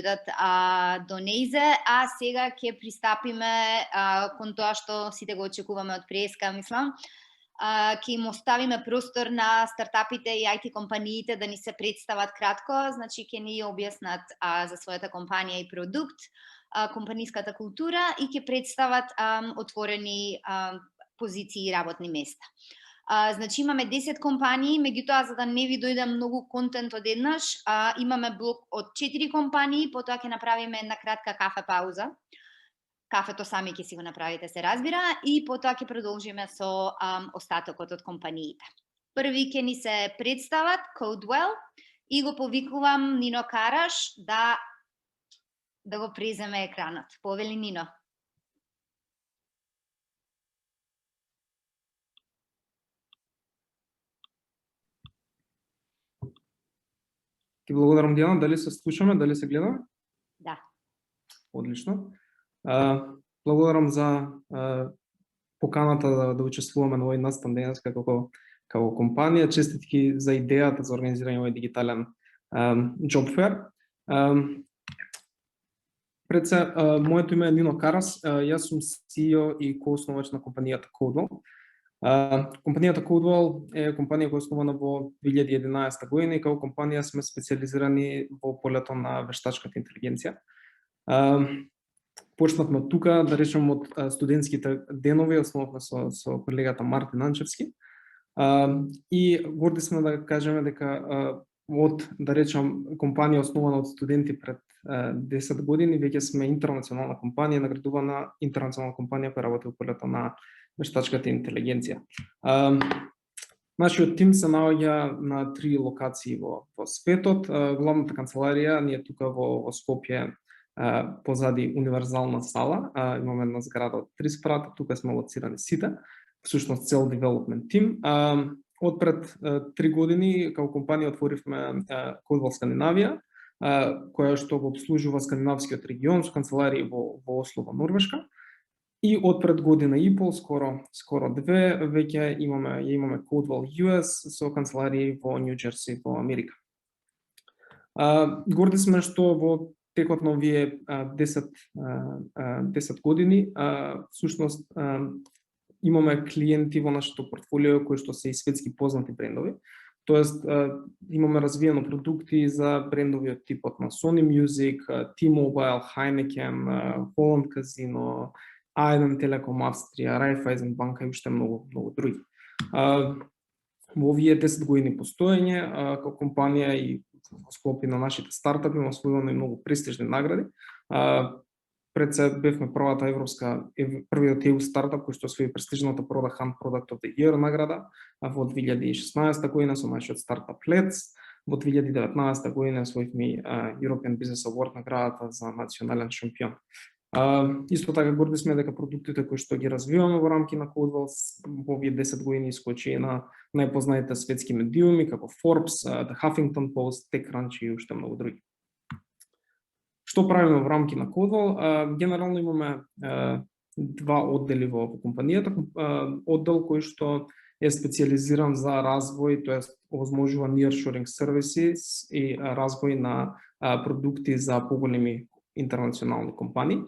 до Неизе, а сега ќе пристапиме кон тоа што сите го очекуваме од Преска, мислам. Ќе им оставиме простор на стартапите и IT компаниите да ни се представат кратко, значи ќе ни објаснат за својата компанија и продукт, компаниската култура и ќе представат отворени позиции и работни места. Значи имаме 10 компании, меѓутоа за да не ви дојде многу контент одеднаш, имаме блок од 4 компании, потоа ќе направиме една кратка кафе пауза. Кафето сами ќе си го направите, се разбира, и потоа ќе продолжиме со остатокот од компаниите. Први ќе ни се представат Codewell и го повикувам Нино Караш да го преземе екранот. Повели, Нино. Ти благодарам, Диана. Дали се слушаме, дали се гледаме? Да. Одлично. Благодарам за поканата да учествуваме на овој настан денес како компанија. Честитки за идејата за организирање овој дигитален job fair. Пред се, моето име е Нино Карас. Јас сум CEO и коосновач на компанијата Codewell. Компанијата Codewell е компанија која е основана во 2011 година и како компанија сме специализирани во полето на вештачката интелигенција. Почнавме од тука, да речем, од студентските денови, основавме со колегата Мартин Анчевски. И горди сме да кажеме дека од, да речем, компанија основана од студенти пред 10 години, веќе сме интернационална компанија, наградувана интернационална компанија која работи во полето на вештачката интелигенција. Нашиот тим се наоѓа на 3 локации во светот. Главната канцеларија ни е тука во Скопје, позади универзална сала. Имаме една зграда од 3 спрата, тука сме лоцирани сите, всушност цел девелопмент тим. Од пред 3 години како компанија отворивме Codewell Скандинавија, која што го обслужува скандинавскиот регион со канцеларија во Осло, во Норвешка. И од пред година и пол, скоро 2, веќе имаме Codewell US со канцеларија во Нью Џерси во Америка. Горди сме што во текот на овие 10 години, всушност имаме клиенти во нашето портфолио кои што се и светски познати брендови. Тоест, имаме развиено продукти за брендови од типот на Sony Music, T-Mobile, Heineken, Holland Casino, A1 Telecom Австрија, Raiffeisen банка и уште многу други. Во овие 10 години постоење, како компанија и во склопи на нашите стартапи имаме освојувано и многу престижни награди. Пред се бевме првиот EU стартап кој што освои престижната Hunt Product of the Year награда во 2016 година со нашиот стартап Let's. Во 2019 година освоивме European Business Award наградата за национален шампион. Исто така горди сме дека продуктите кои што ги развиваме во рамки на Codewell во овие 10 години искочи на најпознатите светски медиуми како Forbes, The Huffington Post, TechCrunch и уште многу други. Што правиме во рамки на Codewell? Генерално имаме 2 оддели во компанијата. Оддел кој што е специализиран за развој, тоест овозможува nearshoring services и развој на продукти за поголеми интернационални компании.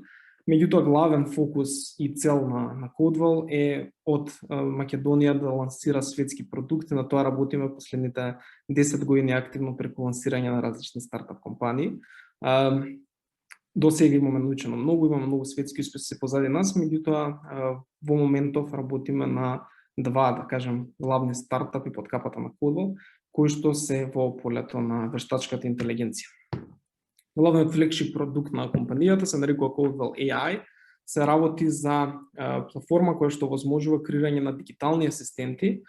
Меѓутоа, главен фокус и цел на Codewell е од Македонија да лансира светски продукти. На тоа работиме последните 10 години активно преку лансирање на различни стартап компании. До сега имаме научено многу, имаме многу светски успеси позади нас, меѓутоа во моментов работиме на 2, да кажем, главни стартапи под капата на Codewell, кои што се во полето на вештачката интелигенција. Главниот флагшип продукт на компанијата се нарекува Codewell AI. Се работи за платформа која што овозможува креирање на дигитални асистенти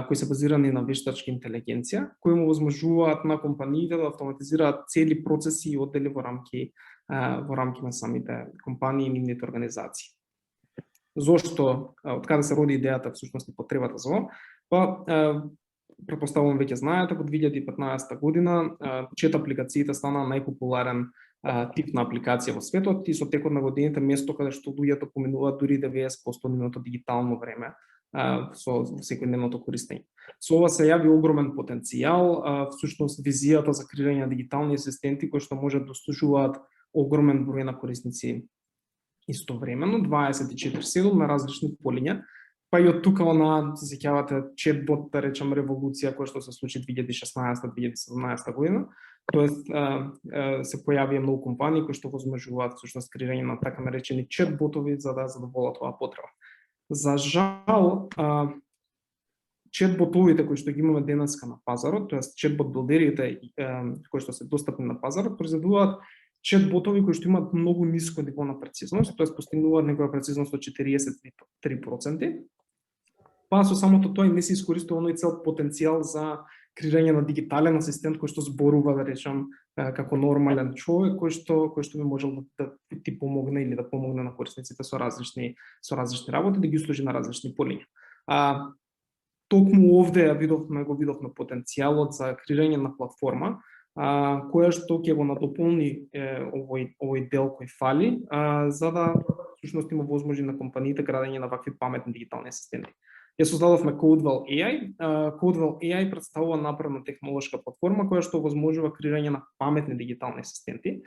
кои се базирани на вештачка интелигенција, кои му овозможуваат на компаниите да автоматизираат цели процеси и оддели во рамки на самите компании и нивните организации. Зошто, од каде се роди идејата, всушност и потребата за ова? Претпоставувам веќе знаете, во 2015 година чат апликациите стана најпопуларен тип на апликација во светот и со текот на годините место каде што луѓето поминуваат дури 90% од нивното дигитално време со секојдневното користење. Со ова се јави огромен потенцијал, всушност визијата за креирање на дигитални асистенти кои што може да дослужуваат огромен број на корисници истовремено, 24/7 на различни полиња, па и од тука се сеќавате четбот, да речем, револуција која што се случи 2016-2017 година. Тоест, се појавија многу компании кои што возможуваат всушност креирање на така наречени четботови за да задоволат оваа потреба. За жал, четботовите кои што ги имаме денеска на пазарот, тоест четбот билдерите кои што се достапни на пазарот, произведуваат четботови кои што имаат многу ниско ниво на прецизност, тоест постигнуваат некоја прецизност од 43%, па со самото тоа и не се искористува оној цел потенцијал за креирање на дигитален асистент кој што зборува, да речам, како нормален човек кој што би можел да ти помогне или да помогне на корисниците со различни работи, да ги услужи на различни полиња. Токму овде го видовме потенцијалот за креирање на платформа која што ќе го надополни овој дел кој фали, за да всушност има возможност на компаниите градење на вакви паметни дигитални асистенти. Ја создадовме Codewell AI. Codewell AI представува напредна технолошка платформа која што возможува креирање на паметни дигитални асистенти.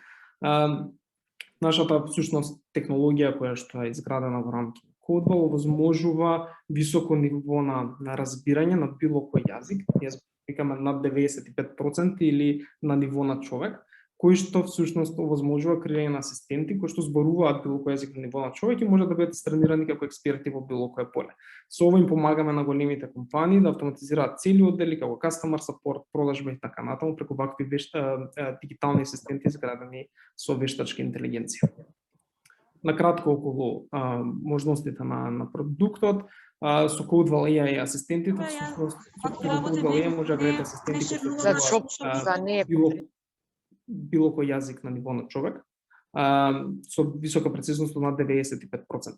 Нашата всушност технологија која што е изградена во рамки на Codewell возможува високо ниво на разбирање на било кој јазик. Ја викаме над 95% или на ниво на човек, кој што всушност овозможува креирање на асистенти кои што зборуваат било кој јазик на ниво на човек и може да бидат тренирани како експерти во било кое поле. Со ова им помагаме на големите компании да автоматизираат цели оддели како customer support, продажба и така натаму преку вакви дигитални асистенти изградени со вештачка интелигенција. Накратко околу можностите на продуктот, со Codewell AI асистентите, всушност со Codewell AI може да градите асистенти било кој јазик на ниво на човек, со висока прецизност над 95%.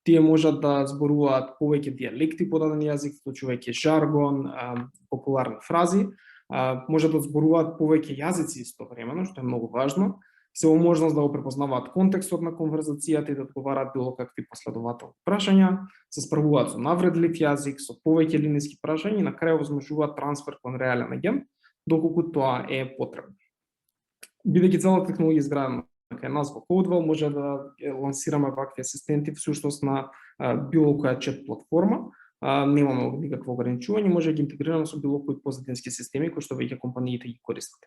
Тие можат да зборуваат повеќе дијалекти по даден јазик, вклучувајќи жаргон, популарни фрази, можат да зборуваат повеќе јазици истовремено, што е многу важно, се во можност да го препознаваат контекстот на конверзацијата и да одговараат било какви последователни прашања, се справуваат со навредлив јазик, со повеќе линијски прашања и на крај возможуваат трансфер кон реален агент, доколку тоа е потребно. Бидејќи целата технологија изградена кај нас во Codewell, може да лансираме вакви асистенти всушност на било која чат платформа, немаме никакво ограничување, може да ги интегрираме со било кои позадински системи кои што веќе компаниите ги користат.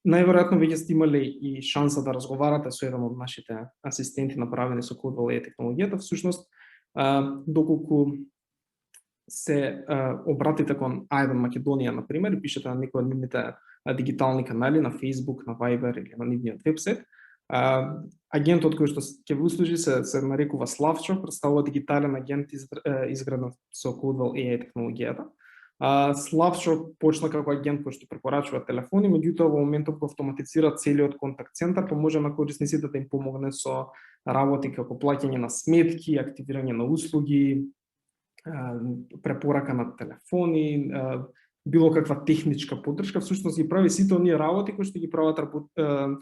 Најверојатно веќе сте имале и шанса да разговарате со еден од нашите асистенти направени со Codewell AI технологијата, всушност доколку се обратите кон А1 Македонија, например, и пишете на некој од нивните дигитални канали на Facebook, на Viber или на нивниот вебсайт, агентот кој што ќе ви услужи се нарекува Славчо, представува дигитален агент изграден со Codewell AI технологијата. Славчо почна како агент кој што препорачува телефони, меѓутоа во моментот го автоматизира целиот контакт центар, па може на корисниците да им помогне со работи како плаќање на сметки, активирање на услуги, препорака на телефони, било каква техничка поддршка, всушност ги прави сите оние работи кои што ги прават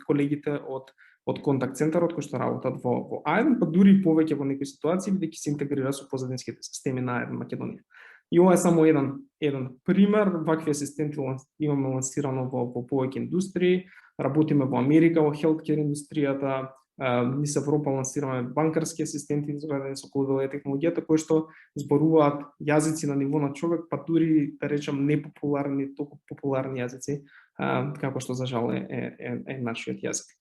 колегите од контакт центарот кои што работат во А1, па дури и повеќе во некои ситуации бидејќи се интегрира со позадинските системи на А1 Македонија. И ова е само еден пример, вакви асистенти имаме лансирано во повеќе индустрии, работиме во Америка во healthcare индустријата, низ Европа лансираме банкарски асистенти изградени со Codewell AI технологијата кои што зборуваат јазици на ниво на човек, па дури да речам непопуларни, толку популарни јазици, како што за жал е нашиот јазик.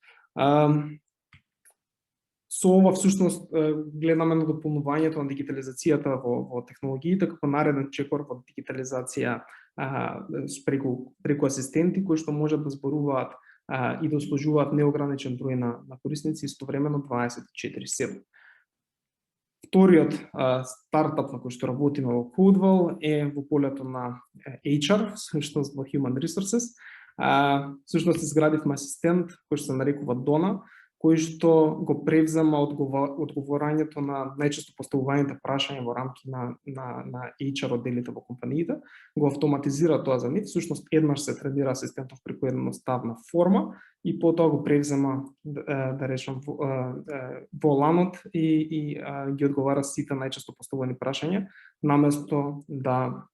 Со ова всушност гледаме на дополнувањето на дигитализацијата во технологиите како нареден чекор во дигитализација преку асистенти кои што можат да зборуваат и да услужуваат неограничен број на корисници истовремено 24/7. Вториот стартап на кој што работиме во Codewell е во полето на HR, всушност во Human Resources. Всушност изградивме асистент кој што се нарекува Дона, кој што го превзема одговорањето на најчесто поставуваните прашања во рамки на HR одделите во компаниите, го автоматизира тоа за нив, всушност еднаш се тренира асистентов преку едноставна форма и потоа го превзема, да речем, воланот и ги одговара сите најчесто поставувани прашања, наместо да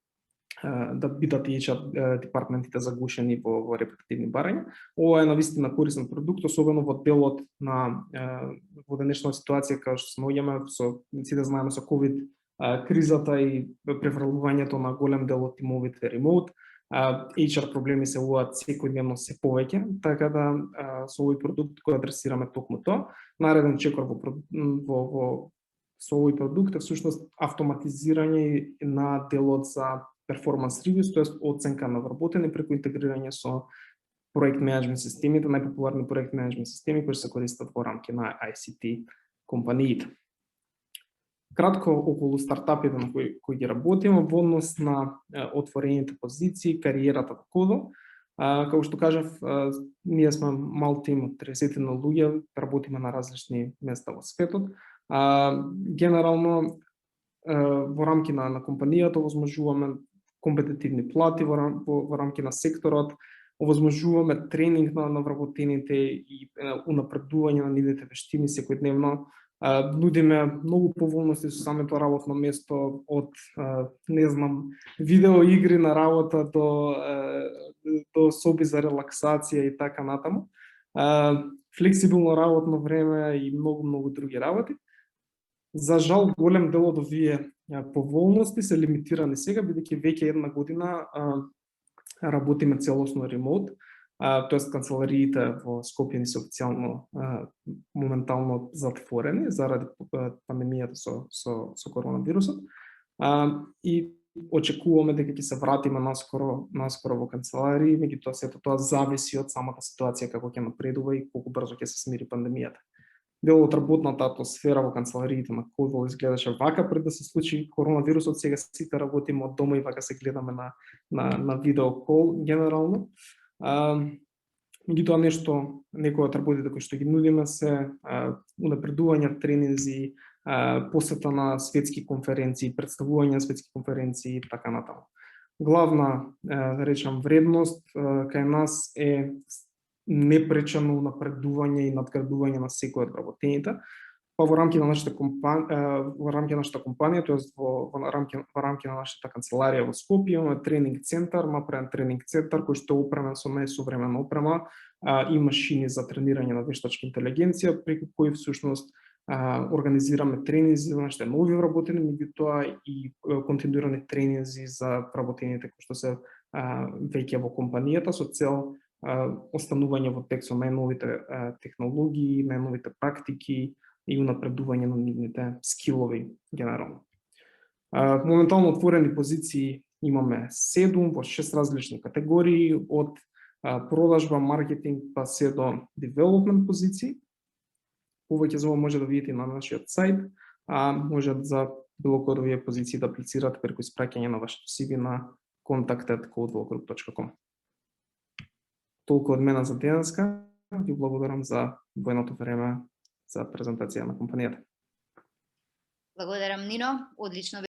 бидат HR департментите загушени во репетитивни барања. Ова е навистина корисен продукт, особено во делот на во денешна ситуација као што се наоѓаме со сите знаеме со ковид кризата и превралувањето на голем дел од тимовите ремоут. HR проблеми се уваат секојдневно се повеќе, така да со овој продукт кој адресираме токму тоа. Нареден чекор со овој продукт е всушност автоматизирање на делот за performance reviews, тоест оценка на вработени преку интегрирање со проект менеджмент системите, најпопуларни проект менеджмент системи кои се користат во рамки на ICT компаниите. Кратко околу стартапите на кои ги работиме во однос на отворените позиции, кариерата во Кодо. Како што кажав, ние сме мал тим од 30 на луѓе, работиме на различни места во светот. Генерално во рамки на компанијата овозможуваме компетитивни плати во рамки на секторот, овозможуваме тренинг на вработените и унапредување на нивните вештини секојдневно. Нудиме многу поволности со самото работно место, од видео игри на работа до соби за релаксација и така натаму. Флексибилно работно време и многу други работи. За жал, голем дел од овие поволности се лимитирани сега, бидејќи веќе една година работиме целосно ремоут, тоест канцелариите во Скопје се официјално моментално затворени заради пандемијата со коронавирусот. И очекуваме дека ќе се вратиме наскоро во канцеларии, меѓутоа сето тоа зависи од самата ситуација како ќе напредува и колку брзо ќе се смири пандемијата. Дел од работната атмосфера во канцелариите на Кодвол изгледаше вака пред да се случи коронавирусот, сега сите работиме од дома и вака се гледаме на видеокол генерално. Меѓутоа некои од работите кои што ги нудиме се унапредување, тренинзи, посета на светски конференции, представување на светски конференции и така натаму. Главна, да речам, вредност кај нас е непречено напредување и надградување на секој од вработените. Па во рамки на нашата компанија, тоест во рамки на нашата канцеларија во Скопје, имаме тренинг центар, направен тренинг центар кој што е опремен со најсовремена опрема и машини за тренирање на вештачка интелигенција, преку кои всушност организираме тренинзи за нашите нови вработени, меѓутоа и континуирани тренинзи за вработените кои што се веќе во компанијата со цел останување во тек со најновите технологии, најновите практики и унапредување на нивните скилови генерално. Моментално отворени позиции имаме 7 во 6 различни категории, од продажба, маркетинг па се до девелопмент позиции. Повеќе за ова може да видите на нашиот сајт, може за било кој од овие позиции да аплицирате преку испраќање на вашето CV на contact@codevolgroup.com. Толку од мене за денеска. Ви благодарам за военото време за презентација на компанијата. Благодарам, Нино. Одлично